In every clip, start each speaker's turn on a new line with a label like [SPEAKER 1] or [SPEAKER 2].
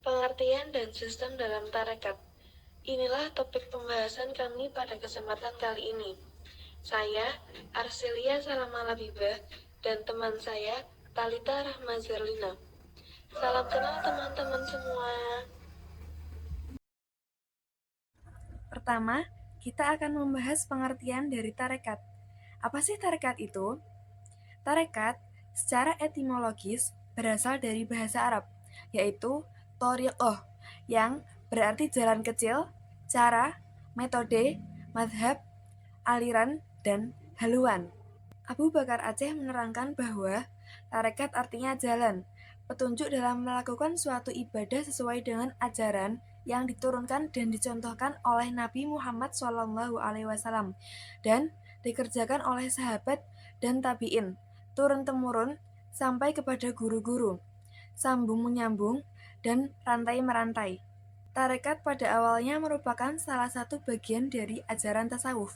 [SPEAKER 1] Pengertian dan sistem dalam tarekat. Inilah topik pembahasan kami pada kesempatan kali ini. Saya, Arselia Salama Labibah, dan teman saya, Talita Rahma Zerlina. Salam kenal teman-teman semua.
[SPEAKER 2] Pertama, kita akan membahas pengertian dari tarekat. Apa sih tarekat itu? Tarekat secara etimologis berasal dari bahasa Arab, yaitu thariqah, yang berarti jalan kecil, cara, metode, madhab, aliran, dan haluan. Abu Bakar Aceh menerangkan bahwa tarekat artinya jalan, petunjuk dalam melakukan suatu ibadah sesuai dengan ajaran yang diturunkan dan dicontohkan oleh Nabi Muhammad SAW dan dikerjakan oleh sahabat dan tabi'in, turun-temurun sampai kepada guru-guru, sambung menyambung, dan rantai merantai. Tarekat pada awalnya merupakan salah satu bagian dari ajaran tasawuf.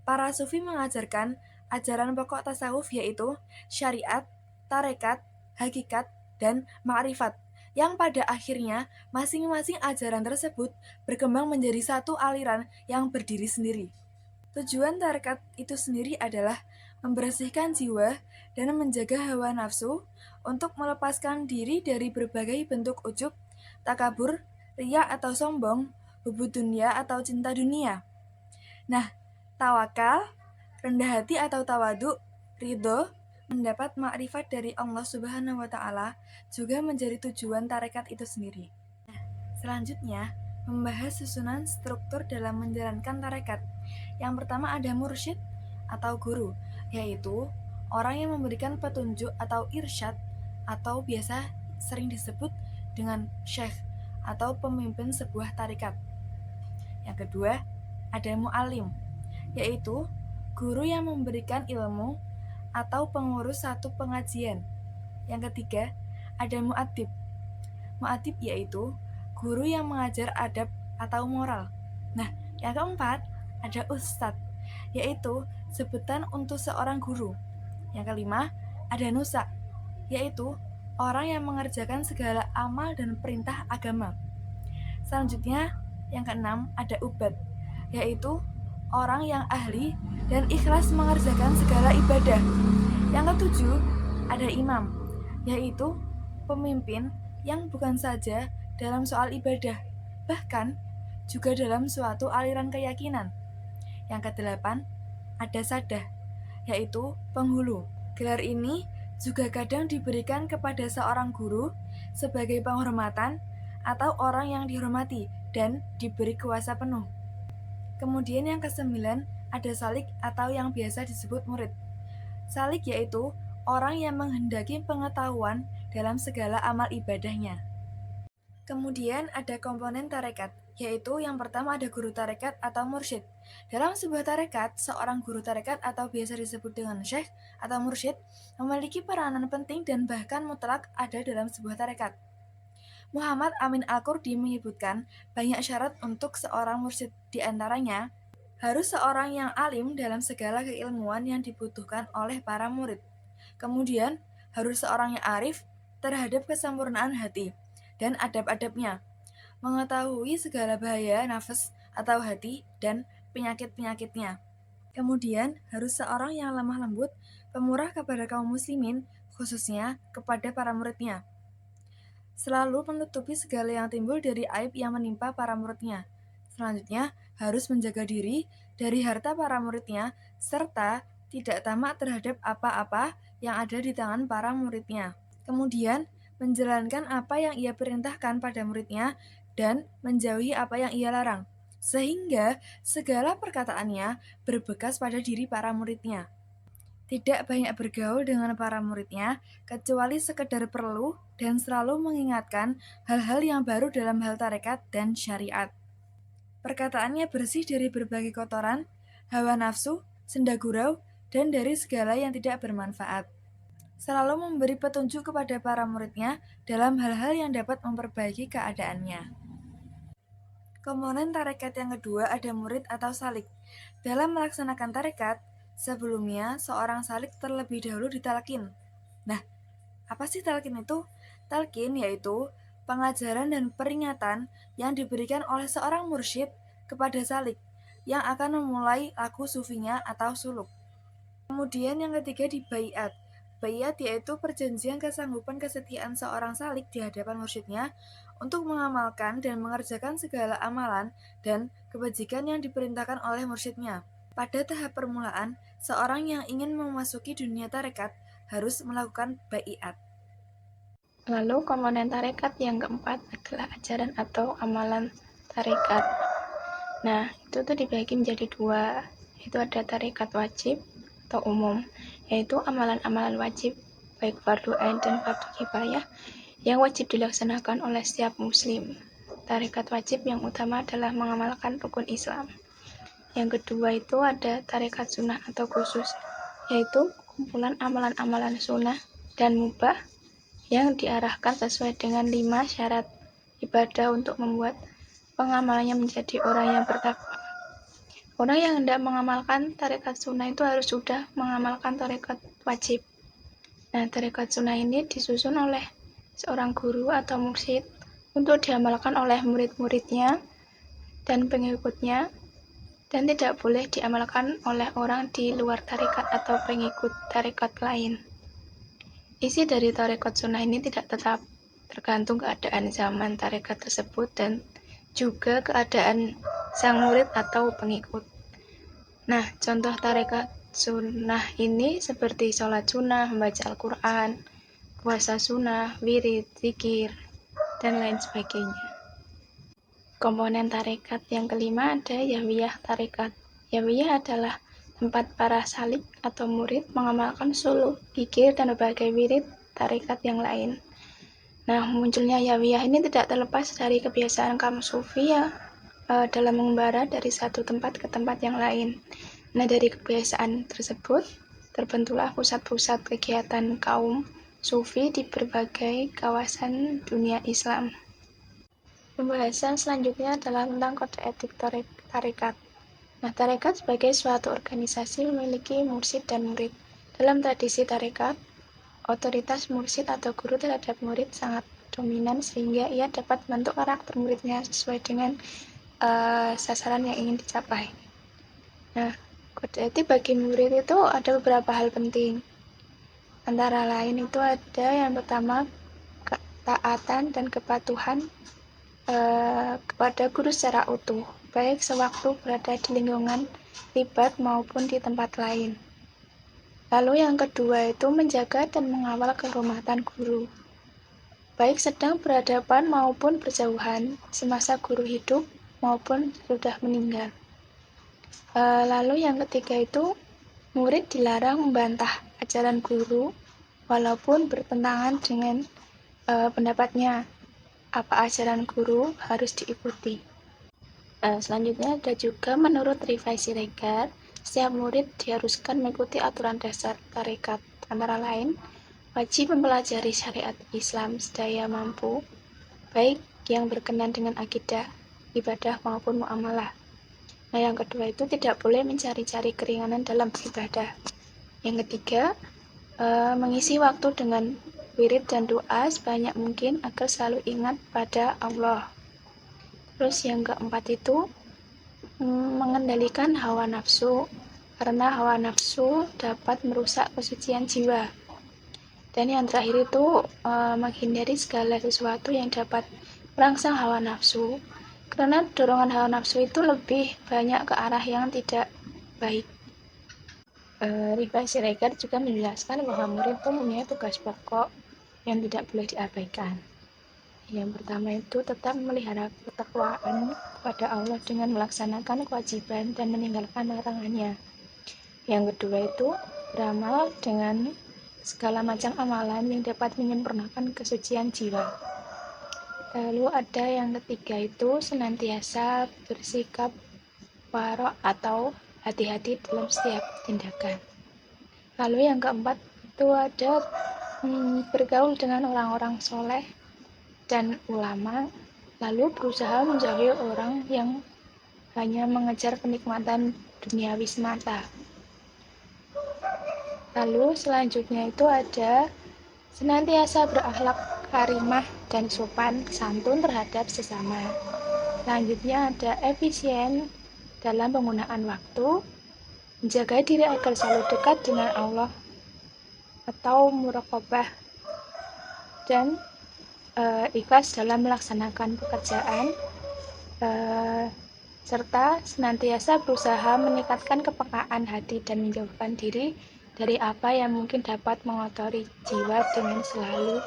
[SPEAKER 2] Para sufi mengajarkan ajaran pokok tasawuf yaitu syariat, tarekat, hakikat, dan ma'rifat, yang pada akhirnya masing-masing ajaran tersebut berkembang menjadi satu aliran yang berdiri sendiri. Tujuan tarekat itu sendiri adalah membersihkan jiwa dan menjaga hawa nafsu untuk melepaskan diri dari berbagai bentuk ujub, takabur, riya atau sombong, hubud dunia atau cinta dunia. Nah, tawakal, rendah hati atau tawadu, ridho, mendapat makrifat dari Allah Subhanahu wa Ta'ala juga menjadi tujuan tarekat itu sendiri. Selanjutnya, membahas susunan struktur dalam menjalankan tarekat. Yang pertama ada mursyid atau guru, yaitu orang yang memberikan petunjuk atau irsyad atau biasa sering disebut dengan syekh atau pemimpin sebuah tarekat. Yang kedua, ada mu'alim, yaitu guru yang memberikan ilmu atau pengurus satu pengajian. Yang ketiga, ada mu'adib. Mu'adib yaitu guru yang mengajar adab atau moral. Nah, yang keempat, ada ustadz, yaitu sebutan untuk seorang guru. Yang kelima, ada nusa, yaitu orang yang mengerjakan segala amal dan perintah agama. Selanjutnya, yang keenam, ada ubad, yaitu orang yang ahli dan ikhlas mengerjakan segala ibadah. Yang ketujuh, ada imam, yaitu pemimpin yang bukan saja dalam soal ibadah, bahkan juga dalam suatu aliran keyakinan. Yang kedelapan, ada sadah, yaitu penghulu. Gelar ini juga kadang diberikan kepada seorang guru sebagai penghormatan atau orang yang dihormati dan diberi kuasa penuh. Kemudian yang kesembilan, ada salik atau yang biasa disebut murid. Salik yaitu orang yang menghendaki pengetahuan dalam segala amal ibadahnya. Kemudian ada komponen tarekat, yaitu yang pertama ada guru tarekat atau mursyid. Dalam sebuah tarekat, seorang guru tarekat atau biasa disebut dengan syekh atau mursyid memiliki peranan penting dan bahkan mutlak ada dalam sebuah tarekat. Muhammad Amin Al-Qurdi menyebutkan banyak syarat untuk seorang mursyid, di antaranya harus seorang yang alim dalam segala keilmuan yang dibutuhkan oleh para murid. Kemudian harus seorang yang arif terhadap kesempurnaan hati dan adab-adabnya, mengetahui segala bahaya nafas atau hati dan penyakit-penyakitnya. Kemudian harus seorang yang lemah lembut, pemurah kepada kaum muslimin, khususnya kepada para muridnya, selalu menutupi segala yang timbul dari aib yang menimpa para muridnya. Selanjutnya, harus menjaga diri dari harta para muridnya, serta tidak tamak terhadap apa-apa yang ada di tangan para muridnya. Kemudian, menjalankan apa yang ia perintahkan pada muridnya dan menjauhi apa yang ia larang, sehingga segala perkataannya berbekas pada diri para muridnya. Tidak banyak bergaul dengan para muridnya, kecuali sekedar perlu dan selalu mengingatkan hal-hal yang baru dalam hal tarekat dan syariat. Perkataannya bersih dari berbagai kotoran, hawa nafsu, senda gurau, dan dari segala yang tidak bermanfaat. Selalu memberi petunjuk kepada para muridnya dalam hal-hal yang dapat memperbaiki keadaannya. Komponen tarekat yang kedua ada murid atau salik. Dalam melaksanakan tarekat, sebelumnya seorang salik terlebih dahulu ditalkin. Nah, apa sih talkin itu? Talkin yaitu pengajaran dan peringatan yang diberikan oleh seorang mursyid kepada salik yang akan memulai laku sufinya atau suluk. Kemudian yang ketiga di baiat. Baiat yaitu perjanjian kesanggupan kesetiaan seorang salik di hadapan mursyidnya untuk mengamalkan dan mengerjakan segala amalan dan kebajikan yang diperintahkan oleh mursyidnya. Pada tahap permulaan, seorang yang ingin memasuki dunia tarekat harus melakukan baiat.
[SPEAKER 3] Lalu komponen tarekat yang keempat adalah ajaran atau amalan tarekat. Nah, itu tuh dibagi menjadi dua, yaitu ada tarekat wajib atau umum, yaitu amalan-amalan wajib, baik fardu ain dan fardu kifayah, yang wajib dilaksanakan oleh setiap muslim. Tarekat wajib yang utama adalah mengamalkan rukun Islam. Yang kedua itu ada tarekat sunnah atau khusus, yaitu kumpulan amalan-amalan sunnah dan mubah yang diarahkan sesuai dengan 5 syarat ibadah untuk membuat pengamalannya menjadi orang yang bertakwa. Orang yang hendak mengamalkan tarekat sunnah itu harus sudah mengamalkan tarekat wajib. Nah, tarekat sunnah ini disusun oleh seorang guru atau mursyid untuk diamalkan oleh murid-muridnya dan pengikutnya, dan tidak boleh diamalkan oleh orang di luar tarekat atau pengikut tarekat lain. Isi dari tarekat sunnah ini tidak tetap, tergantung keadaan zaman tarekat tersebut dan juga keadaan sang murid atau pengikut. Nah, contoh tarekat sunnah ini seperti sholat sunnah, membaca Al-Quran, puasa sunnah, wirid, zikir, dan lain sebagainya. Komponen tarekat yang kelima ada yahwiyah tarekat. Yahwiyah adalah tempat para salik atau murid mengamalkan suluk, zikir, dan berbagai wirid tarekat yang lain. Nah, munculnya yahwiyah ini tidak terlepas dari kebiasaan kaum sufi ya, dalam mengembara dari satu tempat ke tempat yang lain. Nah, dari kebiasaan tersebut terbentuklah pusat-pusat kegiatan kaum sufi di berbagai kawasan dunia Islam. Pembahasan selanjutnya adalah tentang kode etik tarekat. Nah, tarekat sebagai suatu organisasi memiliki mursyid dan murid. Dalam tradisi tarekat, otoritas mursyid atau guru terhadap murid sangat dominan sehingga ia dapat membentuk karakter muridnya sesuai dengan sasaran yang ingin dicapai. Nah, kode etik bagi murid itu ada beberapa hal penting. Antara lain itu ada yang pertama, ketaatan dan kepatuhan kepada guru secara utuh, baik sewaktu berada di lingkungan privat maupun di tempat lain. Lalu yang kedua itu menjaga dan mengawal kehormatan guru, baik sedang berhadapan maupun berjauhan, semasa guru hidup maupun sudah meninggal. Lalu yang ketiga itu murid dilarang membantah ajaran guru walaupun bertentangan dengan pendapatnya. Apa ajaran guru harus diikuti. Selanjutnya ada juga menurut Rifai Siregar, setiap murid diharuskan mengikuti aturan dasar tarekat, antara lain wajib mempelajari syariat Islam sedaya mampu, baik yang berkenan dengan akidah, ibadah maupun muamalah. Nah, yang kedua itu tidak boleh mencari-cari keringanan dalam beribadah. Yang ketiga, mengisi waktu dengan wirid dan doa sebanyak mungkin agar selalu ingat pada Allah. Terus yang keempat itu mengendalikan hawa nafsu, karena hawa nafsu dapat merusak kesucian jiwa. Dan yang terakhir itu menghindari segala sesuatu yang dapat merangsang hawa nafsu, karena dorongan hawa nafsu itu lebih banyak ke arah yang tidak baik. Rifai Siregar juga menjelaskan bahwa murid itu mempunyai tugas pokok yang tidak boleh diabaikan. Yang pertama itu tetap memelihara ketakwaan kepada Allah dengan melaksanakan kewajiban dan meninggalkan larangannya. Yang kedua itu beramal dengan segala macam amalan yang dapat menyempurnakan kesucian jiwa. Lalu ada yang ketiga itu senantiasa bersikap warok atau hati-hati dalam setiap tindakan. Lalu yang keempat itu ada bergaul dengan orang-orang soleh dan ulama, lalu berusaha menjauhi orang yang hanya mengejar kenikmatan duniawi semata. Lalu selanjutnya itu ada senantiasa berakhlak karimah dan sopan santun terhadap sesama. Selanjutnya ada efisien dalam penggunaan waktu, menjaga diri agar selalu dekat dengan Allah atau muraqabah, dan ikhlas dalam melaksanakan pekerjaan, serta senantiasa berusaha meningkatkan kepekaan hati dan menjauhkan diri dari apa yang mungkin dapat mengotori jiwa dengan selalu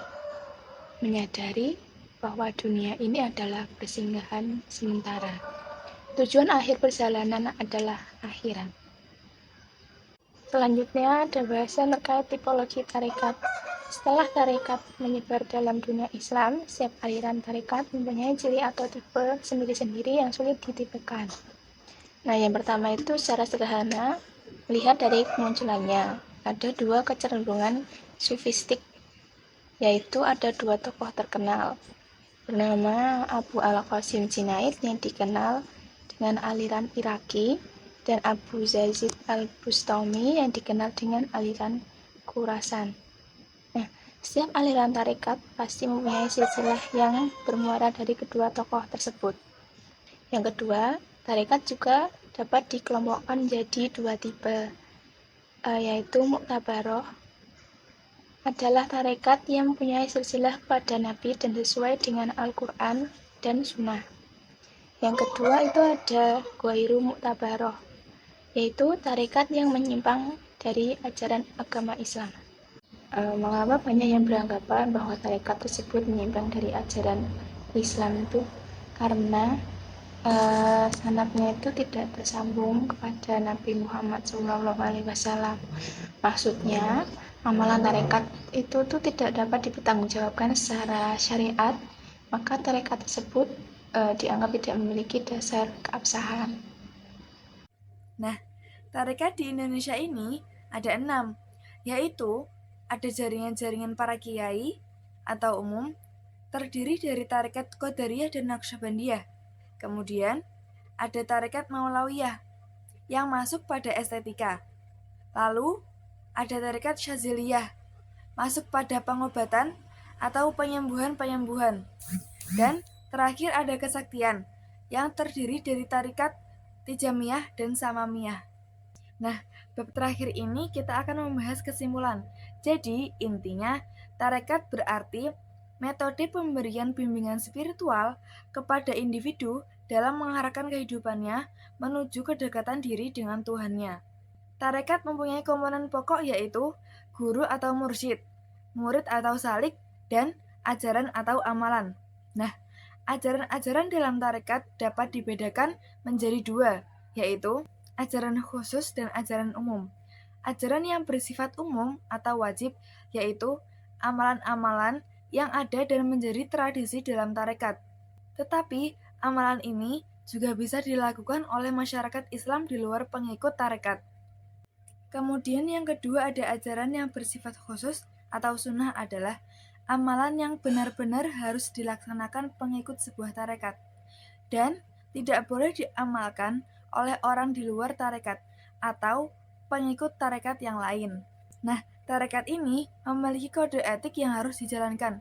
[SPEAKER 3] menyadari bahwa dunia ini adalah persinggahan sementara. Tujuan akhir perjalanan adalah akhirat. Selanjutnya ada bahasan terkait tipologi tarekat. Setelah tarekat menyebar dalam dunia Islam, setiap aliran tarekat mempunyai ciri atau tipe sendiri-sendiri yang sulit ditipekan. Nah, yang pertama itu secara sederhana, lihat dari kemunculannya. Ada dua kecenderungan sufistik, yaitu ada dua tokoh terkenal, bernama Abu Al-Qasim Junaid yang dikenal dengan aliran Iraki, dan Abu Yazid Al-Bustami yang dikenal dengan aliran Khurasan. Nah, setiap aliran tarekat pasti mempunyai silsilah yang bermuara dari kedua tokoh tersebut. Yang kedua, tarekat juga dapat dikelompokkan menjadi dua tipe, yaitu Mu'tabaroh adalah tarekat yang mempunyai silsilah kepada Nabi dan sesuai dengan Al-Quran dan Sunnah. Yang kedua itu ada Ghairu Mu'tabaroh, yaitu tarekat yang menyimpang dari ajaran agama Islam. Mengapa banyak yang beranggapan bahwa tarekat tersebut menyimpang dari ajaran Islam itu karena sanadnya itu tidak tersambung kepada Nabi Muhammad SAW. Maksudnya, amalan tarekat itu tuh tidak dapat dipertanggungjawabkan secara syariat, maka tarekat tersebut dianggap tidak memiliki dasar keabsahan.
[SPEAKER 2] Nah, tarekat di Indonesia ini ada 6, yaitu ada jaringan-jaringan para kiai atau umum, terdiri dari tarekat Qadariyah dan Naqsyabandiyah. Kemudian, ada tarekat Maulawiyah yang masuk pada estetika. Lalu, ada tarekat Syaziliyah, masuk pada pengobatan atau penyembuhan-penyembuhan. Dan terakhir ada kesaktian, yang terdiri dari tarekat Tijamiyah dan Samamiyah. Nah, bab terakhir ini kita akan membahas kesimpulan. Jadi, intinya, tarekat berarti metode pemberian bimbingan spiritual kepada individu dalam mengarahkan kehidupannya menuju kedekatan diri dengan Tuhannya. Tarekat mempunyai komponen pokok yaitu guru atau mursyid, murid atau salik, dan ajaran atau amalan. Nah, ajaran-ajaran dalam tarekat dapat dibedakan menjadi dua, yaitu ajaran khusus dan ajaran umum. Ajaran yang bersifat umum atau wajib, yaitu amalan-amalan yang ada dan menjadi tradisi dalam tarekat. Tetapi, amalan ini juga bisa dilakukan oleh masyarakat Islam di luar pengikut tarekat. Kemudian yang kedua ada ajaran yang bersifat khusus atau sunnah adalah amalan yang benar-benar harus dilaksanakan pengikut sebuah tarekat dan tidak boleh diamalkan oleh orang di luar tarekat atau pengikut tarekat yang lain. Nah, tarekat ini memiliki kode etik yang harus dijalankan.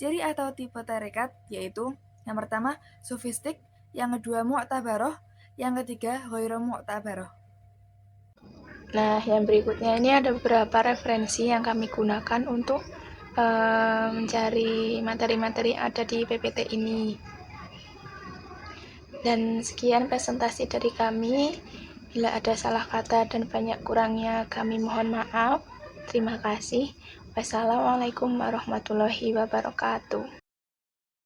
[SPEAKER 2] Ciri atau tipe tarekat yaitu yang pertama sufistik, yang kedua mu'tabaroh, yang ketiga ghairu mu'tabaroh.
[SPEAKER 3] Nah, yang berikutnya ini ada beberapa referensi yang kami gunakan untuk mencari materi-materi yang ada di PPT ini. Dan sekian presentasi dari kami. Bila ada salah kata dan banyak kurangnya, kami mohon maaf. Terima kasih. Wassalamualaikum warahmatullahi wabarakatuh.